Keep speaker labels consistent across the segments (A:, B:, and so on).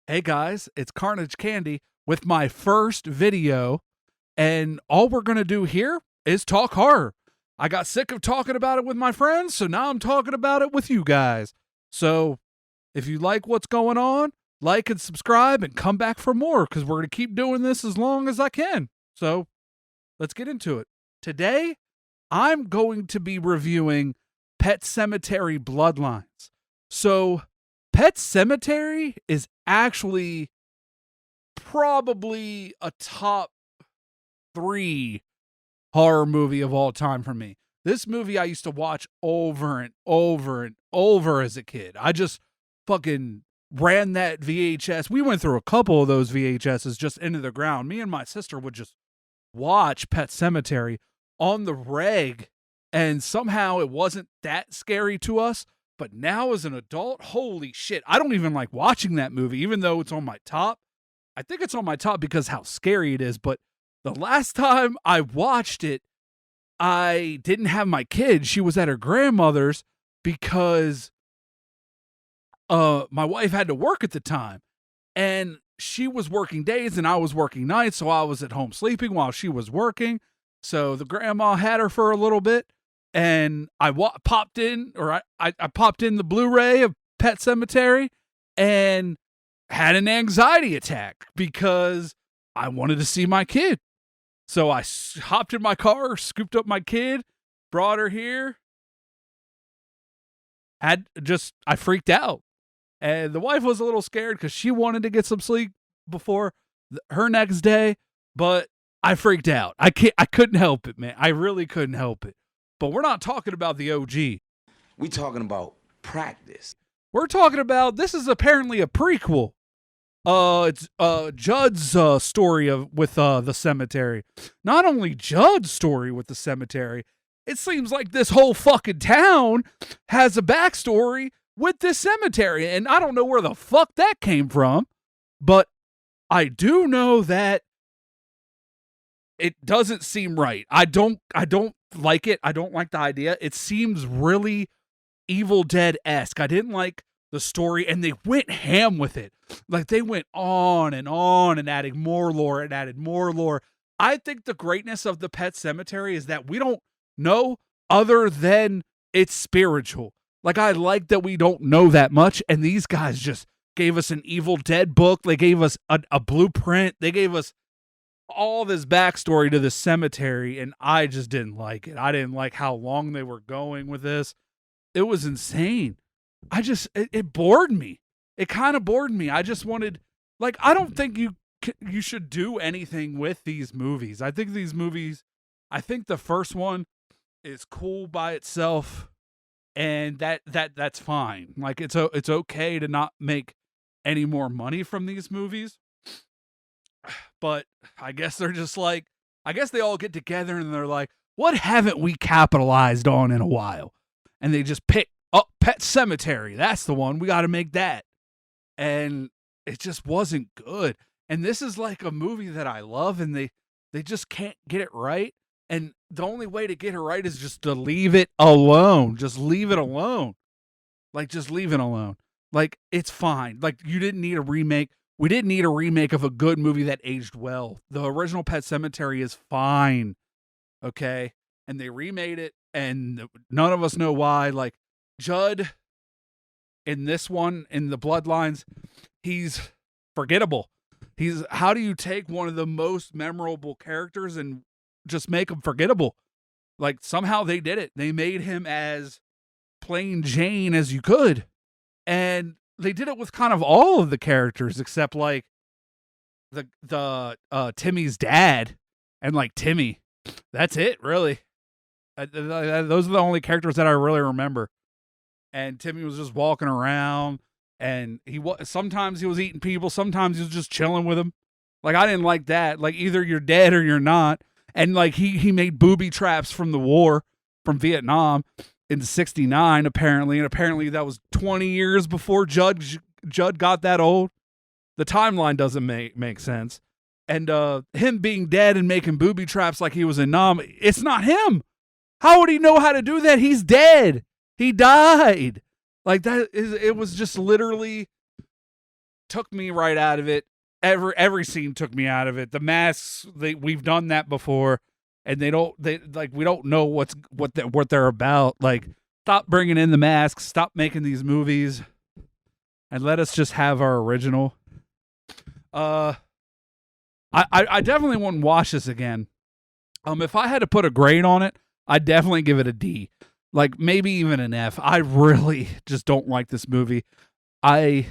A: Hey guys, it's Carnage Candy with my first video, and all we're gonna do here is talk horror. I got sick of talking about it with my friends, so now I'm talking about it with you guys. So if you like what's going on, like and subscribe and come back for more because we're gonna keep doing this as long as I can. So let's get into it. Today, I'm going to be reviewing Pet Semetary Bloodlines. So Pet Semetary is actually probably a top 3 horror movie of all time for me. This movie I used to watch over and over and over as a kid. I just fucking ran that VHS. We went through a couple of those VHSs just into the ground. Me and my sister would just watch Pet Semetary on the reg, and somehow it wasn't that scary to us. But now as an adult, holy shit, I don't even like watching that movie, even though it's on my top. I think it's on my top because how scary it is. But the last time I watched it, I didn't have my kid. She was at her grandmother's because my wife had to work at the time. And she was working days and I was working nights. So I was at home sleeping while she was working. So the grandma had her for a little bit. And I popped in the Blu-ray of Pet Semetary and had an anxiety attack because I wanted to see my kid. So I hopped in my car, scooped up my kid, brought her here. I freaked out. And the wife was a little scared because she wanted to get some sleep before her next day. But I freaked out. I couldn't help it, man. I really couldn't help it. But we're not talking about the OG.
B: We talking about practice.
A: We're talking about, this is apparently a prequel. It's Judd's story with the cemetery. Not only Judd's story with the cemetery, it seems like this whole fucking town has a backstory with this cemetery, and I don't know where the fuck that came from, but I do know that it doesn't seem right. I don't like it. I don't like the idea. It seems really Evil Dead-esque. I didn't like the story, and they went ham with it. Like, they went on and adding more lore and added more lore. I think the greatness of the Pet Semetary is that we don't know other than it's spiritual. Like, I like that we don't know that much, and these guys just gave us an Evil Dead book. They gave us a blueprint. They gave us all this backstory to the cemetery, and I just didn't like it. I didn't like how long they were going with this. It was insane. It bored me. It kind of bored me. I just wanted, like, I don't think you should do anything with these movies. I think the first one is cool by itself, and that's fine. Like, it's okay to not make any more money from these movies. But I guess they're just like, I guess they all get together and they're like, what haven't we capitalized on in a while? And they just pick up Pet Semetary. That's the one. We got to make that. And it just wasn't good. And this is like a movie that I love, and they just can't get it right. And the only way to get it right is just to leave it alone. Just leave it alone. Like, just leave it alone. Like, it's fine. Like, you didn't need a remake. We didn't need a remake of a good movie that aged well. The original Pet Semetary is fine. Okay? And they remade it, and none of us know why. Like, Judd, in this one, in the Bloodlines, he's forgettable. How do you take one of the most memorable characters and just make him forgettable? Like, somehow they did it. They made him as plain Jane as you could. And they did it with kind of all of the characters except like the Timmy's dad and like Timmy. That's it, really. Those are the only characters that I really remember. And Timmy was just walking around, and sometimes he was eating people, sometimes he was just chilling with them. Like, I didn't like that. Like, either you're dead or you're not. And like he made booby traps from the war, from Vietnam, in '69 apparently, and apparently that was 20 years before Judd got that old. The timeline doesn't make sense. And him being dead and making booby traps like he was in Nam, it's not him. How would he know how to do that? He's dead. He died. Like, it was just literally took me right out of it. Every scene took me out of it. The masks, we've done that before, and we don't know what they're about. Like, stop bringing in the masks, stop making these movies, and let us just have our original. I definitely wouldn't watch this again. If I had to put a grade on it, I'd definitely give it a D. Like, maybe even an F. I really just don't like this movie. I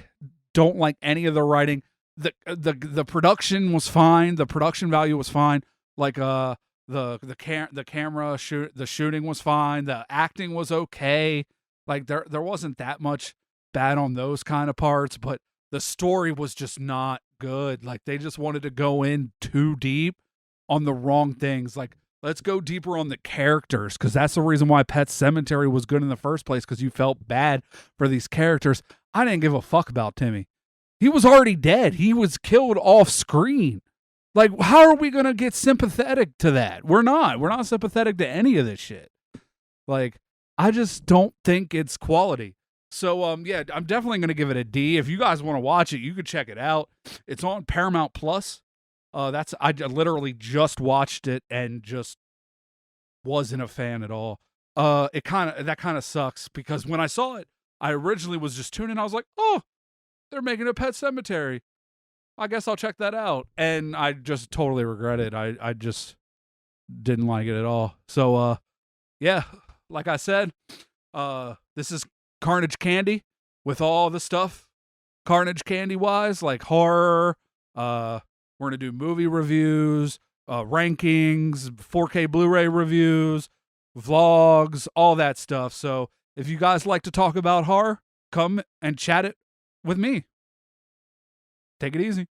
A: don't like any of the writing. The production was fine. The production value was fine. Like the camera the shooting was fine. The acting was okay. Like there wasn't that much bad on those kind of parts, but the story was just not good. Like they just wanted to go in too deep on the wrong things. Like, let's go deeper on the characters, because that's the reason why Pet Sematary was good in the first place, because you felt bad for these characters. I didn't give a fuck about Timmy. He was already dead. He was killed off screen. Like, how are we going to get sympathetic to that? We're not. We're not sympathetic to any of this shit. Like, I just don't think it's quality. So, yeah, I'm definitely going to give it a D. If you guys want to watch it, you can check it out. It's on Paramount Plus. I literally just watched it and just wasn't a fan at all. That kind of sucks, because when I saw it, I originally was just tuning. I was like, oh, they're making a Pet Sematary. I guess I'll check that out. And I just totally regret it. I just didn't like it at all. So, yeah, like I said, this is Carnage Candy with all the stuff Carnage Candy wise, like horror. We're going to do movie reviews, rankings, 4K Blu-ray reviews, vlogs, all that stuff. So if you guys like to talk about horror, come and chat it with me. Take it easy.